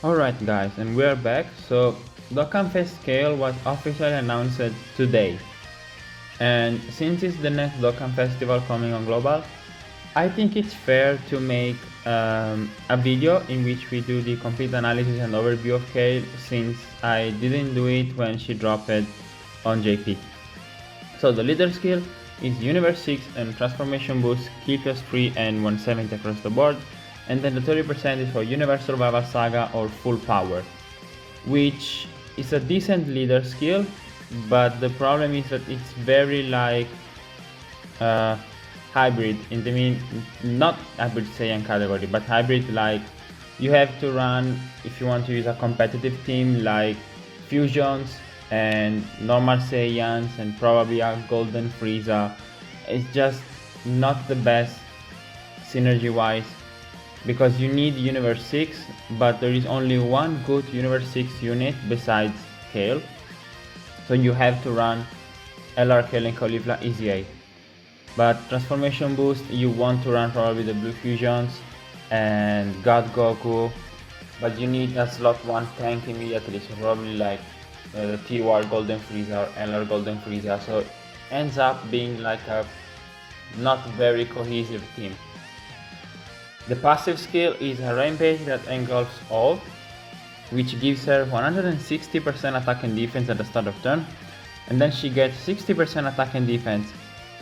Alright guys, and we're back. So Dokkan Fest Kale was officially announced today. And since it's the next Dokkan Festival coming on Global, I think it's fair to make a video in which we do the complete analysis and overview of Kale, since I didn't do it when she dropped it on JP. So the leader skill is Universe 6 and Transformation Boost, Ki plus 3 and 170 across the board. And then the 30% is for Universe Survival Saga or Full Power, which is a decent leader skill, but the problem is that it's very like hybrid, in the not hybrid Saiyan category, but hybrid like you have to run, if you want to use a competitive team, like fusions and normal Saiyans and probably a golden Frieza. It's just not the best synergy wise, because you need Universe 6, but there is only one good Universe 6 unit besides Kale, so you have to run LR Kale and Caulifla Easy A. But Transformation Boost, you want to run probably the Blue Fusions and God Goku, but you need a slot 1 tank immediately, so probably like the T-War Golden Frieza or LR Golden Frieza, so it ends up being like a not very cohesive team. The passive skill is a rampage that engulfs all, which gives her 160% attack and defense at the start of turn, and then she gets 60% attack and defense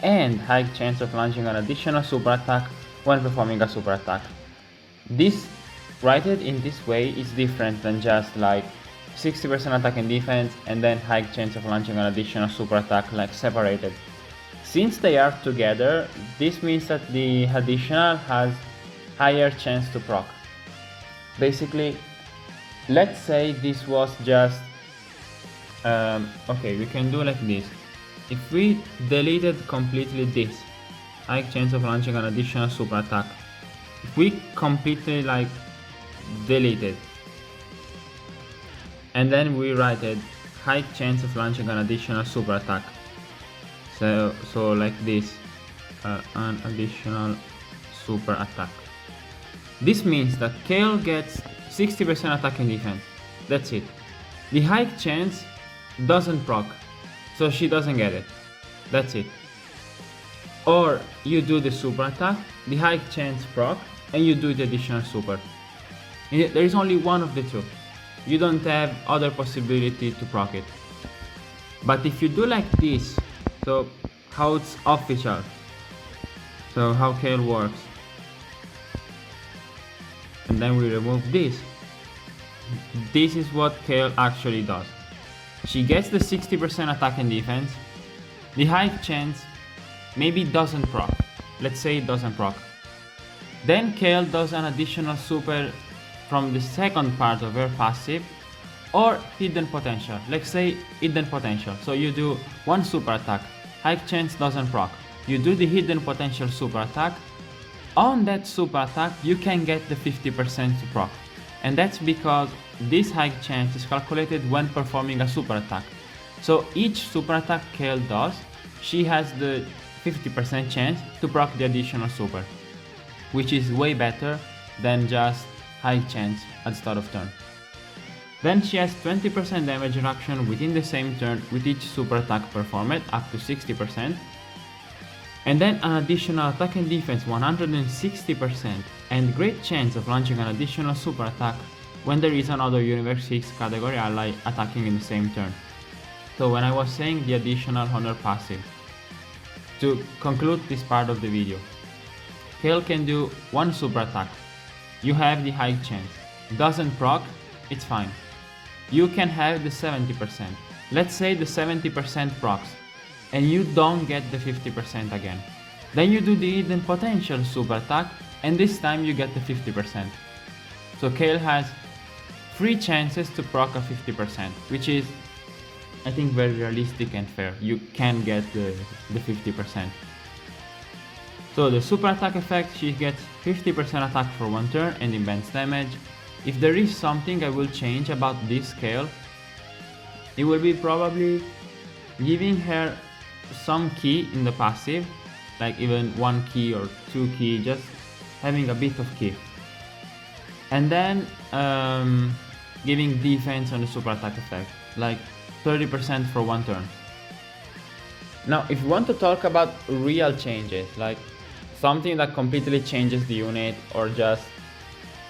and high chance of launching an additional super attack when performing a super attack. This, written in this way, is different than just like 60% attack and defense and then high chance of launching an additional super attack, like separated. Since they are together, this means that the additional has higher chance to proc. Basically, let's say this was just okay, we can do like this. If we deleted completely this, high chance of launching an additional super attack, if we completely like delete it and then we write it, high chance of launching an additional super attack, so like this, an additional super attack. This means that Kale gets 60% attack and defense. That's it. The high chance doesn't proc, so she doesn't get it. That's it. Or you do the super attack, the high chance proc, and you do the additional super. There is only one of the two. You don't have other possibility to proc it. But if you do like this, so how it's official, so how Kale works, and then we remove this. This is what Kale actually does. She gets the 60% attack and defense. The high chance maybe doesn't proc. Let's say it doesn't proc. Then Kale does an additional super from the second part of her passive, or hidden potential. Let's say hidden potential. So you do one super attack, high chance doesn't proc. You do the hidden potential super attack. On that super attack, you can get the 50% to proc, and that's because this high chance is calculated when performing a super attack. So each super attack Kale does, she has the 50% chance to proc the additional super, which is way better than just high chance at the start of turn. Then she has 20% damage reduction within the same turn with each super attack performed, up to 60%. And then an additional attack and defense 160% and great chance of launching an additional super attack when there is another Universe 6 category ally attacking in the same turn. So when I was saying the additional honor passive, to conclude this part of the video, Kale can do one super attack. You have the high chance. Doesn't proc, it's fine. You can have the 70%. Let's say the 70% procs, and you don't get the 50% again. Then you do the hidden potential super attack, and this time you get the 50%. So Kale has 3 chances to proc a 50%, which is, I think, very realistic and fair. You can get the 50%. So the super attack effect, she gets 50% attack for 1 turn and immense damage. If there is something I will change about this Kale, it will be probably giving her some key in the passive, like even 1 key or 2 key, just having a bit of key. And then giving defense on the super attack effect, like 30% for one turn. Now, if you want to talk about real changes, like something that completely changes the unit or just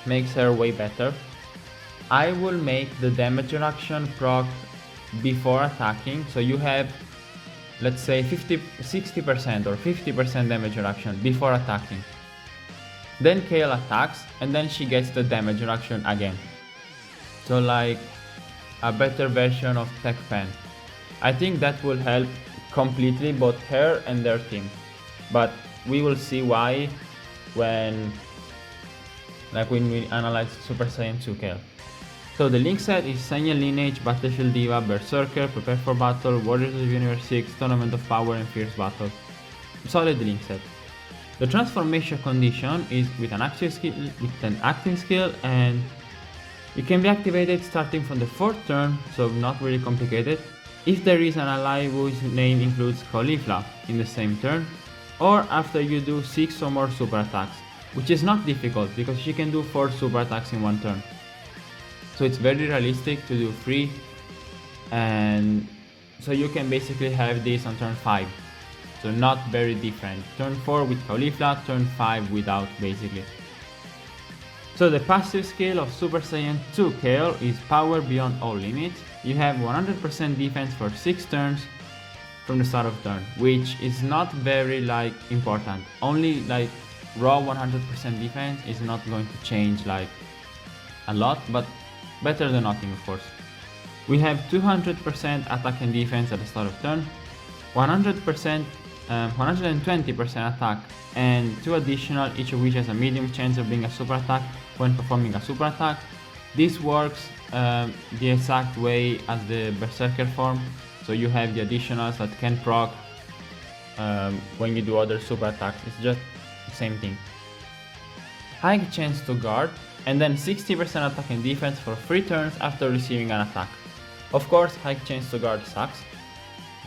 makes her way better, I will make the damage reduction proc before attacking, so you have, let's say, 60% or 50% damage reduction before attacking. Then Kale attacks, and then she gets the damage reduction again. So like a better version of Tech Pen. I think that will help completely both her and their team. But we will see why when we analyze Super Saiyan 2 Kale. So the link set is Saiyan Lineage, Battlefield Diva, Berserker, Prepare for Battle, Warriors of Universe 6, Tournament of Power, and Fierce Battle. Solid link set. The transformation condition is with an active skill, and it can be activated starting from the 4th turn, so not really complicated, if there is an ally whose name includes Caulifla in the same turn, or after you do 6 or more super attacks, which is not difficult because she can do 4 super attacks in one turn. So it's very realistic to do 3, and so you can basically have this on turn 5. So not very different. Turn 4 with Caulifla, turn 5 without, basically. So the passive skill of Super Saiyan 2 Kale is Power Beyond All Limits. You have 100% defense for 6 turns from the start of turn, which is not very important. Only raw 100% defense is not going to change a lot, but better than nothing, of course. We have 200% attack and defense at the start of turn, 120% attack, and 2 additional, each of which has a medium chance of being a super attack when performing a super attack. This works the exact way as the Berserker form, so you have the additionals that can proc when you do other super attacks. It's just the same thing. High chance to guard, and then 60% attack and defense for 3 turns after receiving an attack. Of course, high chance to guard sucks,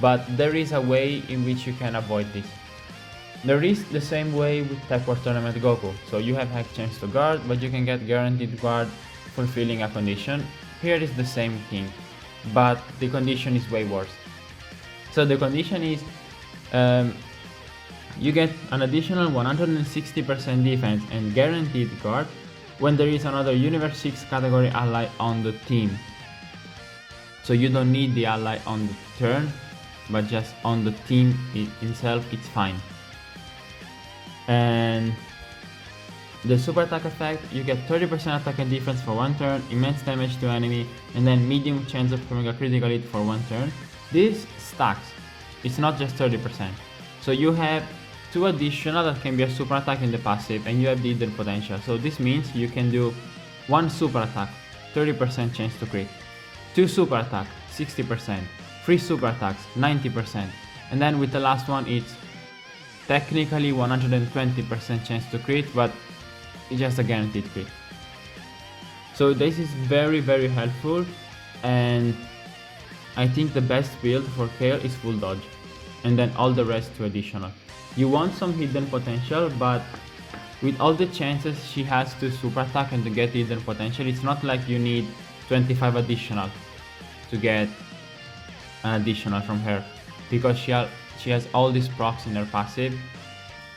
but there is a way in which you can avoid this. There is the same way with Tech War Tournament Goku, so you have high chance to guard, but you can get guaranteed guard fulfilling a condition. Here is the same thing, but the condition is way worse. So the condition is you get an additional 160% defense and guaranteed guard when there is another Universe 6 category ally on the team. So you don't need the ally on the turn, but just on the team itself, it's fine. And the super attack effect, you get 30% attack and defense for 1 turn, immense damage to enemy, and then medium chance of performing a critical hit for 1 turn. This stacks, it's not just 30%. So you have 2 additional that can be a super attack in the passive, and you have the hidden potential. So this means you can do 1 super attack, 30% chance to crit, 2 super attack, 60%, 3 super attacks, 90%, and then with the last one it's technically 120% chance to crit, but it's just a guaranteed crit. So this is very helpful, and I think the best build for Kale is full dodge, and then all the rest to additional. You want some hidden potential, but with all the chances she has to super attack and to get hidden potential, it's not like you need 25 additional to get an additional from her, because she has all these procs in her passive.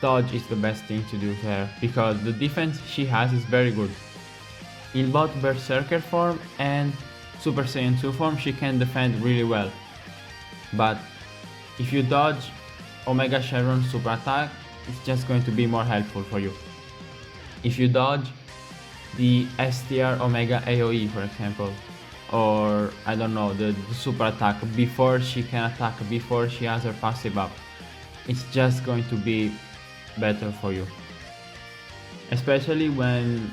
Dodge is the best thing to do to her, because the defense she has is very good. In both Berserker form and Super Saiyan 2 form, she can defend really well. But if you dodge Omega Shenron super attack, it's just going to be more helpful for you. If you dodge the STR Omega AoE, for example, or I don't know, the super attack before she can attack, before she has her passive up, it's just going to be better for you. Especially when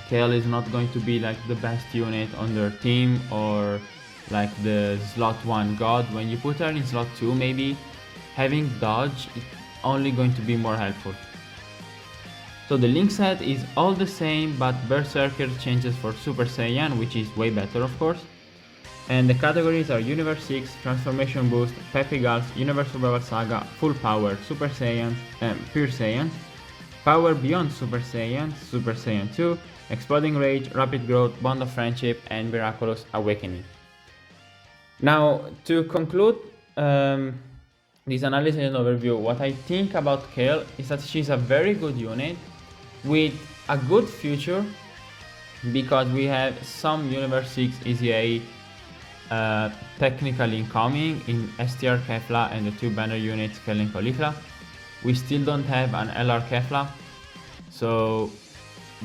Kale is not going to be the best unit on their team, or the slot 1 god. When you put her in slot 2, maybe having dodge is only going to be more helpful. So the link set is all the same, but Berserker changes for Super Saiyan, which is way better, of course. And the categories are Universe 6, Transformation Boost, Peppy Gals, Universe Survival Saga, Full Power, Super Saiyan, Pure Saiyan, Power Beyond Super Saiyan, Super Saiyan 2, Exploding Rage, Rapid Growth, Bond of Friendship, and Miraculous Awakening. Now, to conclude this analysis and overview, what I think about Kale is that she's a very good unit with a good future, because we have some Universe 6 EZA technically incoming in STR Kefla and the 2 banner units Kale and Caulifla. We still don't have an LR Kefla, so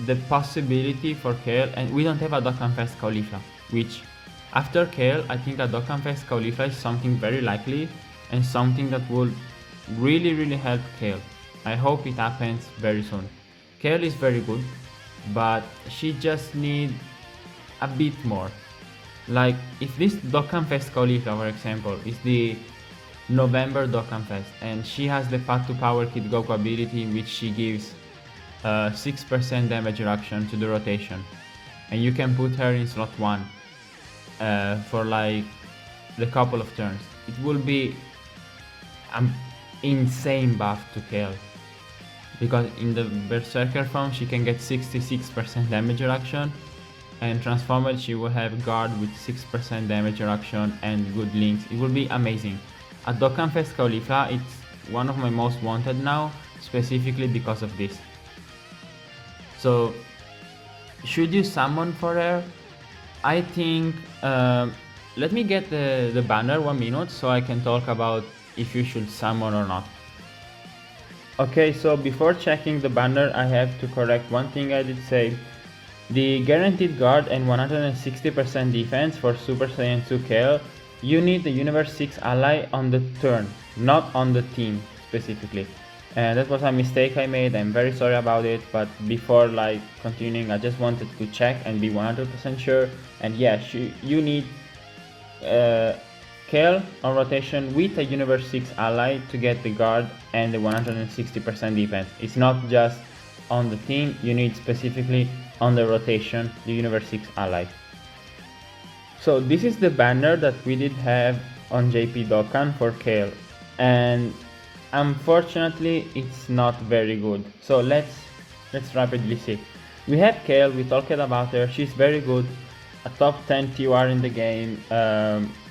the possibility for Kale, and we don't have a Dokkan Fest Caulifla, which after Kale, I think a Dokkan Fest Caulifla is something very likely and something that will really help Kale. I hope it happens very soon. Kale is very good, but she just needs a bit more. Like, if this Dokkan Fest Caulifla, for example, is the November Dokkan Fest, and she has the Path to Power Kid Goku ability, in which she gives 6% damage reduction to the rotation, and you can put her in slot 1 for like the couple of turns. It will be an insane buff to Kale, because in the Berserker form she can get 66% damage reduction, and transformed she will have guard with 6% damage reduction and good links. It will be amazing. At Dokkan Fest Caulifla, it's one of my most wanted now, specifically because of this. So, should you summon for her? I think, let me get the banner 1 minute so I can talk about if you should summon or not. Okay, so before checking the banner, I have to correct one thing I did say. The guaranteed guard and 160% defense for Super Saiyan 2 Kale, you need the Universe 6 ally on the turn, not on the team specifically. And that was a mistake I made. I'm very sorry about it, but before like continuing, I just wanted to check and be 100% sure. And yeah, you need Kale on rotation with a Universe 6 ally to get the guard and the 160% defense. It's not just on the team, you need specifically on the rotation the Universe 6 ally. So this is the banner that we did have on JP Dokkan for Kale, and unfortunately it's not very good. So let's rapidly see. We have Kale, we talked about her, she's very good, a top 10 TUR in the game,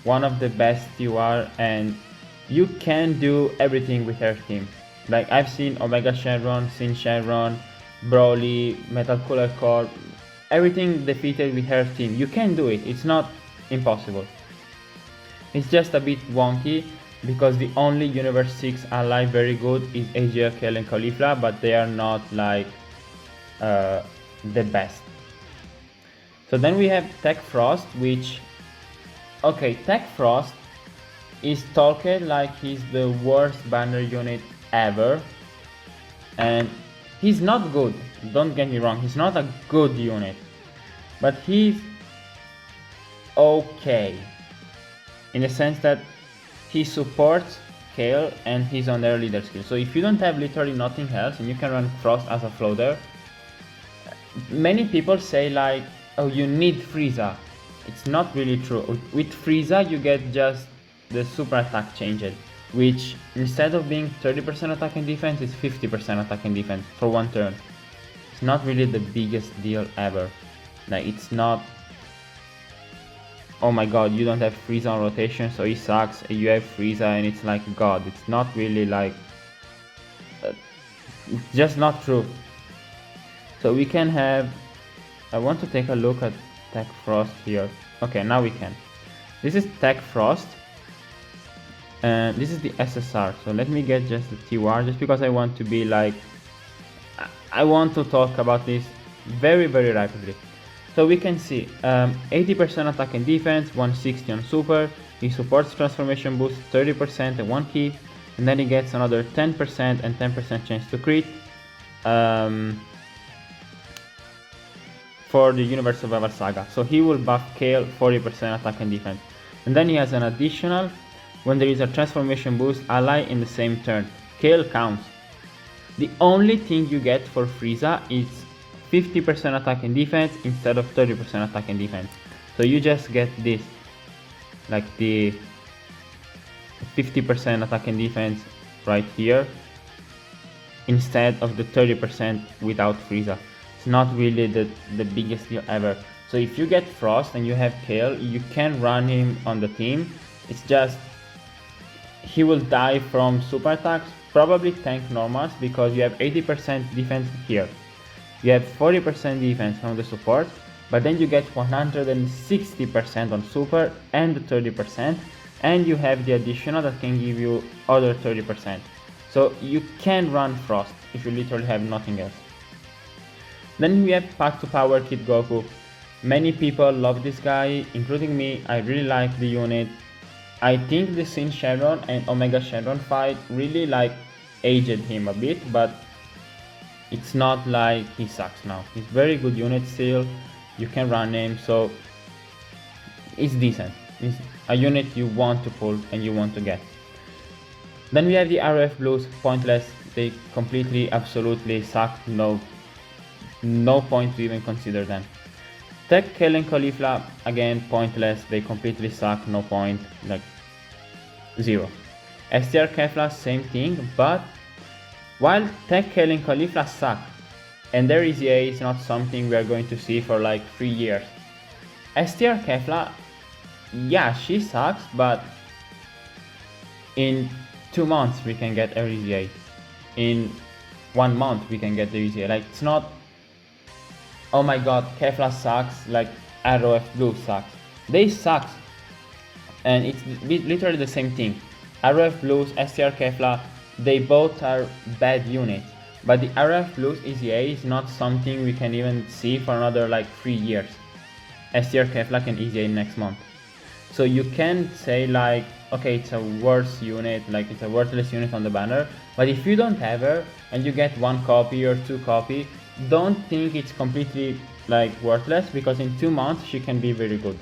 one of the best TUR, and you can do everything with her team. Like, I've seen Omega Shenron, Sin Shenron, Broly, Metal Cooler Core, everything defeated with her team. You can do it, it's not impossible. It's just a bit wonky, because the only Universe 6 ally very good is AGL, Kale and Caulifla, but they are not like the best. So then we have Tech Frost, which, okay, Tech Frost is talked like he's the worst banner unit ever, and he's not good, don't get me wrong, he's not a good unit, but he's okay, in the sense that he supports Kale and he's on their leader skill. So if you don't have literally nothing else and you can run Frost as a floater, many people say like, oh, you need Frieza. It's not really true. With Frieza you get just the super attack changed, which instead of being 30% attack and defense is 50% attack and defense for 1 turn. It's not really the biggest deal ever. Like, it's not, oh my god, you don't have Frieza on rotation so he sucks, you have Frieza and it's like god. It's not really like, it's just not true. So we can have, I want to take a look at Tech Frost here. Okay, now we can. This is Tech Frost, and this is the SSR. So let me get just the TUR, just because I want to be like, I want to talk about this very rapidly. So we can see 80% attack and defense, 160 on super. He supports transformation boost 30% and 1 key, and then he gets another 10% and 10% chance to crit for the Universe Survival Saga. So he will buff Kale 40% attack and defense. And then he has an additional, when there is a transformation boost ally in the same turn. Kale counts. The only thing you get for Frieza is 50% attack and defense instead of 30% attack and defense. So you just get this, like the 50% attack and defense right here, instead of the 30% without Frieza. It's not really the biggest deal ever. So if you get Frost and you have Kale, you can run him on the team. It's just he will die from super attacks, probably tank normals, because you have 80% defense here. You have 40% defense from the support, but then you get 160% on super and 30%, and you have the additional that can give you other 30%. So you can run Frost if you literally have nothing else. Then we have Path to Power Kid Goku. Many people love this guy, including me. I really like the unit. I think the Sin Shenron and Omega Shenron fight really like aged him a bit, but it's not like he sucks now. He's very good unit still. You can run him, so it's decent. It's a unit you want to pull and you want to get. Then we have the RF Blues, pointless. They completely, absolutely suck. No point to even consider them. Tech, Kale and Caulifla, again pointless. They completely suck. No point. Like zero. STR Kefla, same thing, but while Tech, Kale and Caulifla suck, and their EZA is not something we are going to see for like 3 years. STR Kefla, yeah, she sucks, but in 2 months we can get her EZA. In 1 month we can get the EZA. Like, it's not, oh my god, Kefla sucks, like ROF Blue sucks. They suck, and it's literally the same thing. RF Blues, STR Kefla, they both are bad units, but the RF Blues EZA is not something we can even see for another like 3 years. STR Kefla can EZA next month. So you can say like, okay, it's a worse unit, like it's a worthless unit on the banner, but if you don't have her and you get 1 copy or 2 copy, don't think it's completely like worthless, because in 2 months she can be very good.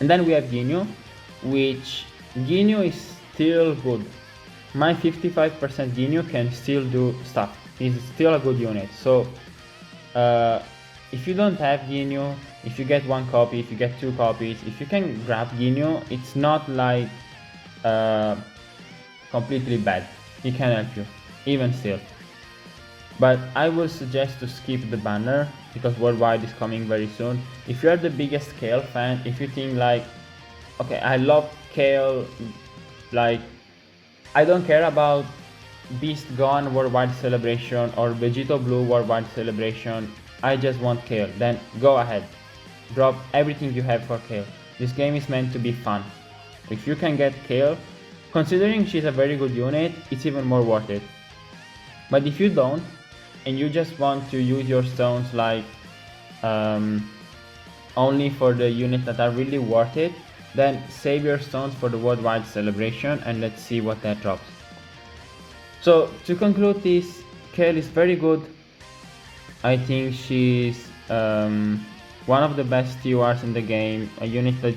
And then we have Ginyu, which Ginyu is still good. My 55% Ginyu can still do stuff. He's still a good unit. So if you don't have Ginyu, if you get 1 copy, if you get 2 copies, if you can grab Ginyu, it's not like completely bad. He can help you, even still. But I would suggest to skip the banner, because Worldwide is coming very soon. If you are the biggest Kale fan, if you think like, okay, I love Kale, like, I don't care about Beast Gone Worldwide Celebration or Vegito Blue Worldwide Celebration, I just want Kale, then go ahead. Drop everything you have for Kale. This game is meant to be fun. If you can get Kale, considering she's a very good unit, it's even more worth it. But if you don't, and you just want to use your stones like only for the units that are really worth it, then save your stones for the Worldwide Celebration and let's see what that drops. So to conclude this, Kale is very good. I think she's one of the best TORs in the game, a unit that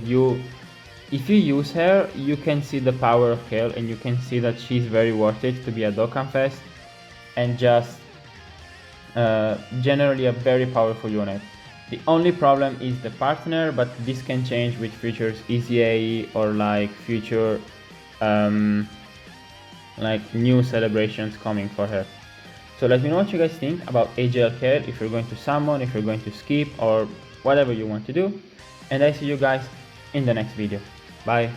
if you use her, you can see the power of Kale and you can see that she's very worth it to be a Dokkan Fest, and just generally a very powerful unit. The only problem is the partner, but this can change with future EZA or like future like new celebrations coming for her. So let me know what you guys think about AGL Kale, if you're going to summon, if you're going to skip, or whatever you want to do. And I see you guys in the next video. Bye.